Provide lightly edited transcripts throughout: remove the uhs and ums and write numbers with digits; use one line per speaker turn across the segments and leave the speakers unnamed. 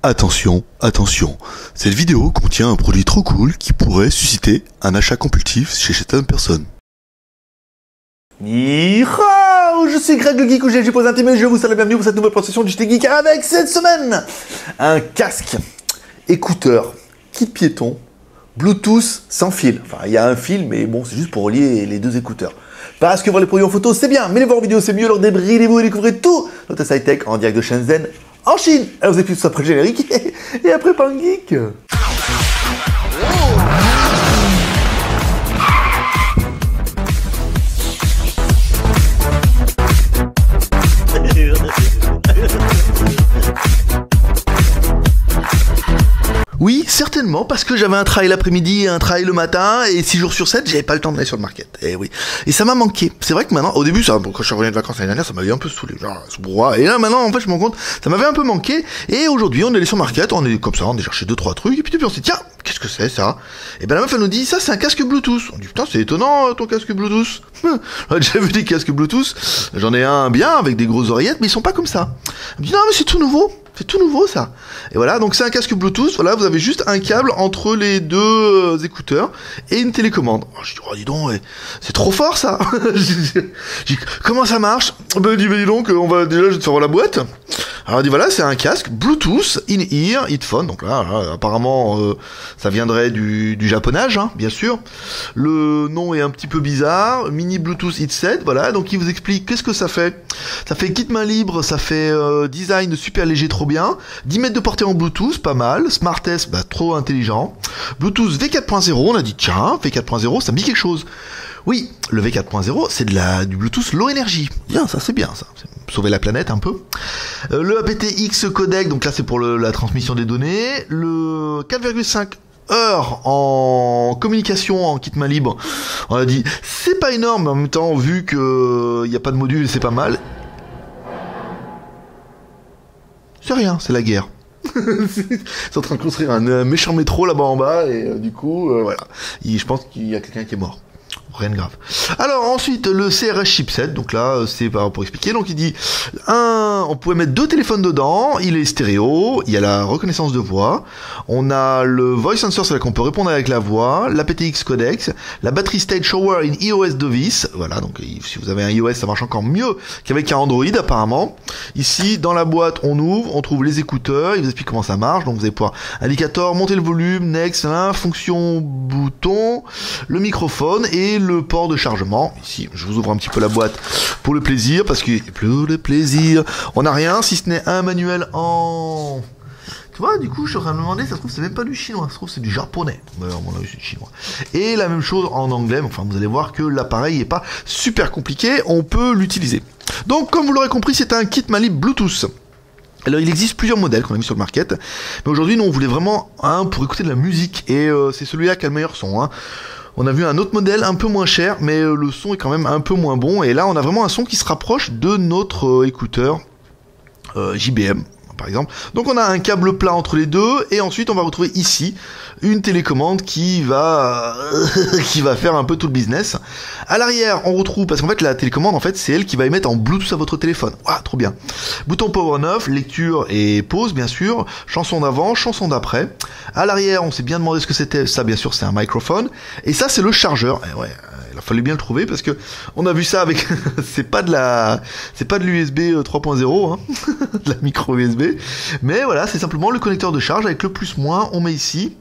Attention, attention, cette vidéo contient un produit trop cool qui pourrait susciter un achat compulsif chez certaines personnes.
Ni-hao, je suis Greg le Geek ou GLG pour les intimes et je vous salue, bienvenue pour cette nouvelle présentation du JT Geek avec cette semaine un casque, écouteur, kit piéton, Bluetooth sans fil. Enfin, il y a un fil, mais bon, c'est juste pour relier les deux écouteurs. Parce que voir les produits en photo, c'est bien, mais les voir en vidéo, c'est mieux. Alors débridez-vous et découvrez tout notre high-tech en direct de Shenzhen, en Chine. Alors, vous explique tout ça après le générique et après Pan Geek. Oui, certainement, parce que j'avais un travail l'après-midi et un travail le matin, et 6 jours sur 7, j'avais pas le temps d'aller sur le market. Et oui. Et ça m'a manqué. C'est vrai que maintenant, au début, quand je suis revenu de vacances l'année dernière, ça m'avait un peu saoulé. Genre, ce brouhaha. Et là, maintenant, en fait, je me rends compte, ça m'avait un peu manqué. Et aujourd'hui, on est allé sur le market, on est comme ça, on est cherché 2-3 trucs, et puis on s'est dit, tiens, qu'est-ce que c'est, ça? Et ben la meuf, elle nous dit, ça, c'est un casque Bluetooth. On dit, putain, c'est étonnant, ton casque Bluetooth. J'ai déjà vu des casques Bluetooth. J'en ai un bien, avec des grosses oreillettes, mais ils sont pas comme ça. Elle me dit, non, mais c'est tout nouveau. C'est tout nouveau ça. Et voilà, donc c'est un casque Bluetooth, voilà, vous avez juste un câble entre les deux écouteurs et une télécommande. Oh, je dis, oh dis donc, c'est trop fort ça. Je dis, comment ça marche? Ben dis donc, on va déjà, je vais te faire voir la boîte. Alors, elle dit, voilà, c'est un casque Bluetooth in-ear headphone. Donc là, apparemment, ça viendrait du japonage, hein, bien sûr. Le nom est un petit peu bizarre. Mini Bluetooth headset, voilà. Donc, il vous explique qu'est-ce que ça fait. Ça fait kit main libre, ça fait design super léger, trop bien. 10 mètres de portée en Bluetooth, pas mal. Smartest, bah, trop intelligent. Bluetooth V4.0, on a dit, tiens, V4.0, ça me dit quelque chose. Oui, le V4.0, c'est du Bluetooth low énergie. Bien, ça c'est bien, ça. Sauver la planète un peu. Le aptX codec, donc là c'est pour la transmission des données. Le 4,5 heures en communication en kit main libre. On a dit, c'est pas énorme, mais en même temps, vu que y a pas de module, c'est pas mal. C'est rien, c'est la guerre. Ils sont en train de construire un méchant métro là-bas en bas, et du coup, voilà. Je pense qu'il y a quelqu'un qui est mort. Rien de grave. Alors ensuite le CRS chipset, donc là c'est pour expliquer, donc il dit on pouvait mettre 2 téléphones dedans, il est stéréo, il y a la reconnaissance de voix, on a le voice sensor, c'est là qu'on peut répondre avec la voix, l'aptX codex, la batterie stage shower in iOS device, voilà, donc si vous avez un iOS ça marche encore mieux qu'avec un Android apparemment. Ici dans la boîte on ouvre, on trouve les écouteurs, il vous explique comment ça marche, donc vous allez pouvoir indicateur, monter le volume, next, fonction bouton, le microphone et le port de chargement. Ici, je vous ouvre un petit peu la boîte pour le plaisir, parce que pour le plaisir, on n'a rien, si ce n'est un manuel en... Tu vois, du coup, je suis en train de me demander, ça se trouve, c'est même pas du chinois, ça se trouve, c'est du japonais. Alors, mon avis, c'est du chinois. Et la même chose en anglais, enfin, vous allez voir que l'appareil est pas super compliqué, on peut l'utiliser. Donc, comme vous l'aurez compris, c'est un kit main libre Bluetooth. Alors il existe plusieurs modèles qu'on a mis sur le market, mais aujourd'hui nous on voulait vraiment un pour écouter de la musique, et c'est celui-là qui a le meilleur son, hein. On a vu un autre modèle un peu moins cher, mais le son est quand même un peu moins bon, et là on a vraiment un son qui se rapproche de notre écouteur JBL par exemple. Donc on a un câble plat entre les deux, et ensuite on va retrouver ici une télécommande qui va faire un peu tout le business. À l'arrière on retrouve, parce qu'en fait la télécommande en fait c'est elle qui va émettre en Bluetooth à votre téléphone. Ah, trop bien. Bouton power on off, lecture et pause bien sûr, chanson d'avant, chanson d'après. À l'arrière on s'est bien demandé ce que c'était, ça bien sûr c'est un microphone, et ça c'est le chargeur. Et ouais, il a fallu bien le trouver parce que on a vu ça avec c'est pas de l'USB 3.0 hein, de la micro USB, mais voilà, c'est simplement le connecteur de charge avec le plus-moins, on met ici,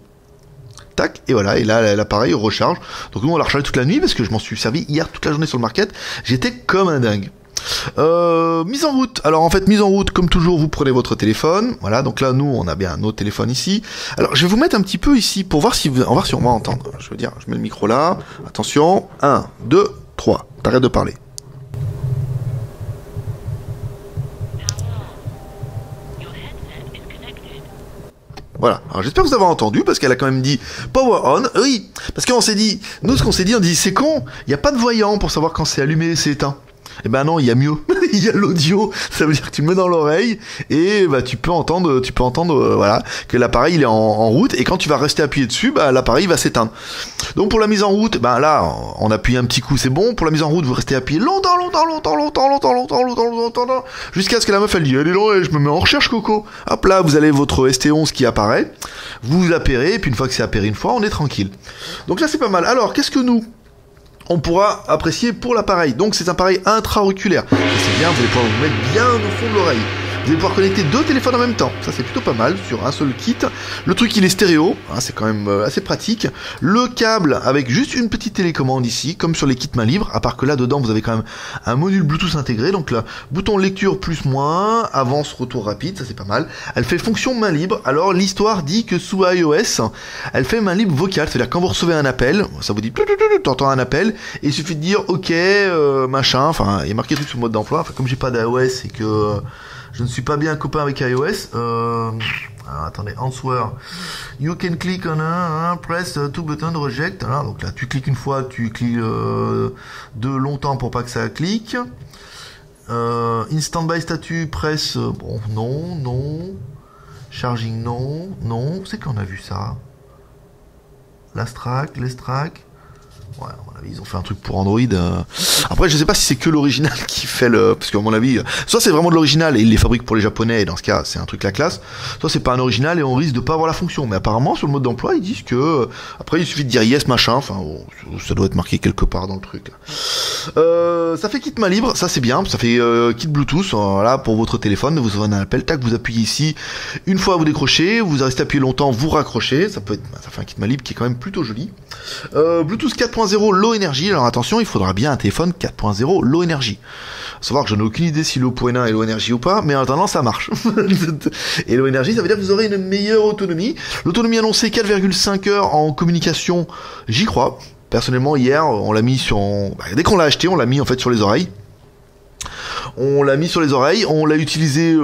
tac, et voilà, et là l'appareil recharge. Donc nous on l'a rechargé toute la nuit parce que je m'en suis servi hier toute la journée sur le market, j'étais comme un dingue. Mise en route. Alors en fait, mise en route, comme toujours, vous prenez votre téléphone. Voilà, donc là, nous, on a bien un autre téléphone ici. Alors, je vais vous mettre un petit peu ici pour voir si on va entendre. Je veux dire, je mets le micro là. Attention. 1, 2, 3. T'arrêtes de parler. Voilà, alors j'espère que vous avez entendu, parce qu'elle a quand même dit power on, oui, parce qu'on s'est dit, nous ce qu'on s'est dit, on dit c'est con, il n'y a pas de voyant pour savoir quand c'est allumé et c'est éteint. Eh ben non, il y a mieux. Il y a l'audio. Ça veut dire que tu le mets dans l'oreille et bah tu peux entendre, voilà, que l'appareil il est en route et quand tu vas rester appuyé dessus, bah l'appareil va s'éteindre. Donc pour la mise en route, bah là, on appuie un petit coup, c'est bon. Pour la mise en route, vous restez appuyé longtemps, jusqu'à ce que la meuf elle dit, allez là, je me mets en recherche Coco. Hop là, vous avez votre ST11 qui apparaît, vous appairez, et puis une fois que c'est appairé une fois, on est tranquille. Donc là c'est pas mal. Alors qu'est-ce que nous on pourra apprécier pour l'appareil? Donc c'est un appareil intra-auriculaire. C'est bien, vous allez pouvoir vous mettre bien au fond de l'oreille. Vous allez pouvoir connecter 2 téléphones en même temps. Ça c'est plutôt pas mal sur un seul kit. Le truc il est stéréo, hein, c'est quand même assez pratique. Le câble avec juste une petite télécommande ici, comme sur les kits main libre, à part que là dedans vous avez quand même un module Bluetooth intégré. Donc là, bouton lecture plus moins, avance, retour rapide, ça c'est pas mal. Elle fait fonction main libre. Alors l'histoire dit que sous iOS, elle fait main libre vocale, c'est-à-dire quand vous recevez un appel, ça vous dit t'entends un appel, et il suffit de dire ok, machin, enfin il y a marqué tout sur le mode d'emploi, enfin comme j'ai pas d'iOS et que je ne suis pas bien copain avec iOS. Alors, attendez, answer. You can click on press two button reject. Alors, donc là, tu cliques une fois, tu cliques de longtemps pour pas que ça clique. In standby statut, press. Bon, non. Charging, non. C'est qu'on a vu ça. Last track. Ouais, à mon avis, ils ont fait un truc pour Android. Après, je sais pas si c'est que l'original qui fait le... Parce qu'à mon avis, soit c'est vraiment de l'original et ils les fabriquent pour les japonais, et dans ce cas, c'est un truc la classe. Soit c'est pas un original et on risque de pas avoir la fonction. Mais apparemment, sur le mode d'emploi, ils disent que... Après, il suffit de dire yes, machin. Enfin, bon, ça doit être marqué quelque part dans le truc. Là. Ça fait kit main libre, ça c'est bien. Ça fait kit Bluetooth, voilà, pour votre téléphone. Vous avez un appel, tac, vous appuyez ici. Une fois, vous décrochez. Vous restez appuyé longtemps, vous raccrochez. Ça fait un kit main libre qui est quand même plutôt joli. Bluetooth 4.0 low energy, alors attention, il faudra bien un téléphone 4.0 low energy. À savoir que je n'ai aucune idée si low point 1 est low energy ou pas, mais en attendant ça marche. Et low energy, ça veut dire que vous aurez une meilleure autonomie. L'autonomie annoncée 4,5 heures en communication, j'y crois. Personnellement, hier, on l'a mis sur... dès qu'on l'a acheté, on l'a mis en fait sur les oreilles. On l'a mis sur les oreilles, on l'a utilisé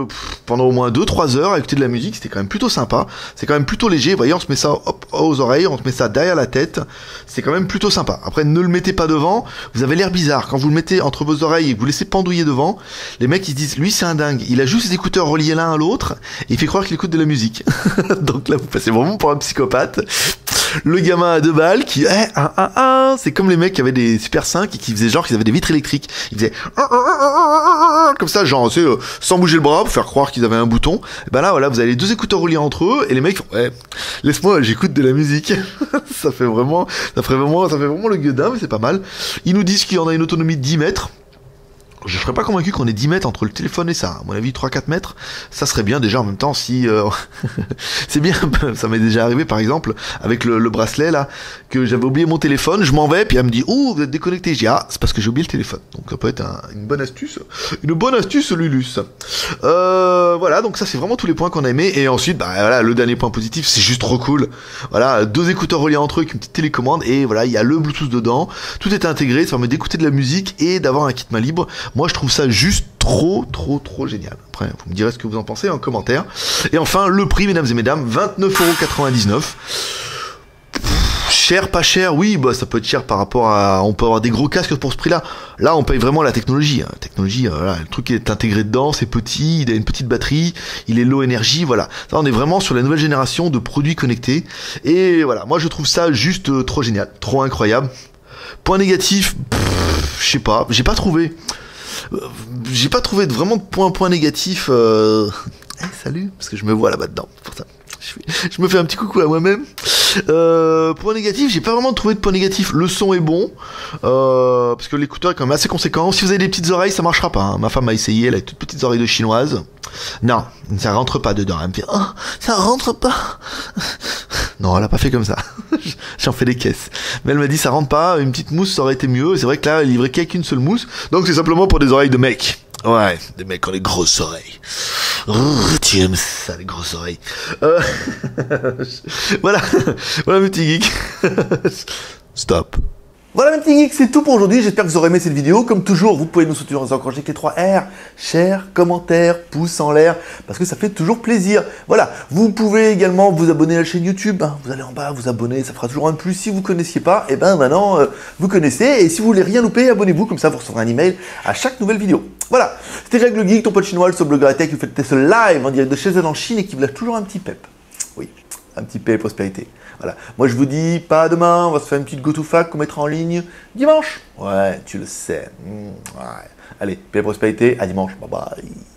pendant au moins 2-3 heures à écouter de la musique, c'était quand même plutôt sympa, c'est quand même plutôt léger, vous voyez, on se met ça aux oreilles, on se met ça derrière la tête, c'est quand même plutôt sympa. Après, ne le mettez pas devant, vous avez l'air bizarre, quand vous le mettez entre vos oreilles et que vous laissez pendouiller devant, les mecs ils se disent, lui c'est un dingue, il a juste ses écouteurs reliés l'un à l'autre, et il fait croire qu'il écoute de la musique. Donc là vous passez vraiment pour un psychopathe. Le gamin à 2 balles qui c'est comme les mecs qui avaient des Super 5 et qui faisaient genre qu'ils avaient des vitres électriques. Ils faisaient comme ça, genre sans bouger le bras pour faire croire qu'ils avaient un bouton. Et ben là voilà, vous avez les 2 écouteurs reliés entre eux et les mecs font laisse-moi, j'écoute de la musique. ça fait vraiment le gueudin, mais c'est pas mal. Ils nous disent qu'il y en a une autonomie de 10 mètres. Je serais pas convaincu qu'on ait 10 mètres entre le téléphone et ça. À mon avis, 3-4 mètres, ça serait bien déjà en même temps si... c'est bien, ça m'est déjà arrivé par exemple, avec le bracelet là, que j'avais oublié mon téléphone, je m'en vais, puis elle me dit « Oh, vous êtes déconnecté ?» Je dis « Ah, c'est parce que j'ai oublié le téléphone. » Donc ça peut être une bonne astuce. Une bonne astuce, Lulus. Voilà, donc ça c'est vraiment tous les points qu'on a aimés. Et ensuite, voilà, le dernier point positif, c'est juste trop cool. Voilà, 2 écouteurs reliés entre eux avec une petite télécommande, et voilà, il y a le Bluetooth dedans. Tout est intégré, ça permet d'écouter de la musique et d'avoir un kit main libre. Moi, je trouve ça juste trop génial. Après, vous me direz ce que vous en pensez en commentaire. Et enfin, le prix, mesdames et mesdames, 29,99€. Cher, pas cher, oui, ça peut être cher par rapport à... On peut avoir des gros casques pour ce prix-là. Là, on paye vraiment la technologie. La technologie, voilà, le truc est intégré dedans, c'est petit, il a une petite batterie, il est low énergie, voilà. Ça, on est vraiment sur la nouvelle génération de produits connectés. Et voilà, moi je trouve ça juste trop génial, trop incroyable. Point négatif, je sais pas, j'ai pas trouvé vraiment de point négatif. Salut, parce que je me vois là-bas dedans, pour ça. Je me fais un petit coucou à moi-même. Point négatif, j'ai pas vraiment trouvé de point négatif. Le son est bon, parce que l'écouteur est quand même assez conséquent. Si vous avez des petites oreilles, ça marchera pas. Hein. Ma femme a essayé, elle a toutes petites oreilles de chinoise. Non, ça rentre pas dedans. Elle me fait, oh, ça rentre pas. Non, elle a pas fait comme ça. J'en fais des caisses. Mais elle m'a dit, ça rentre pas. Une petite mousse, ça aurait été mieux. C'est vrai que là, elle livrait qu'avec une seule mousse. Donc c'est simplement pour des oreilles de mecs. Ouais, des mecs qui ont des grosses oreilles. Tu aimes ça, les grosses oreilles. Voilà. Voilà, mes petits geeks. Stop. Voilà mes petits geeks, c'est tout pour aujourd'hui, j'espère que vous aurez aimé cette vidéo. Comme toujours, vous pouvez nous soutenir en encourager avec les 3 R, share, commentaire, pouce en l'air, parce que ça fait toujours plaisir. Voilà, vous pouvez également vous abonner à la chaîne YouTube, vous allez en bas, vous abonner, ça fera toujours un plus. Si vous ne connaissiez pas, et ben maintenant vous connaissez, et si vous voulez rien louper, abonnez-vous, comme ça vous recevrez un email à chaque nouvelle vidéo. Voilà, c'était Jacques le Geek, ton pote chinois, le seul blogueur high tech qui fait ce live en direct de chez elle en Chine et qui vous lâche toujours un petit pep. Oui, un petit pep prospérité. Voilà. Moi je vous dis pas à demain, on va se faire une petite go-to-fac qu'on mettra en ligne dimanche. Ouais, tu le sais. Ouais. Allez, paix et prospérité, à dimanche. Bye bye.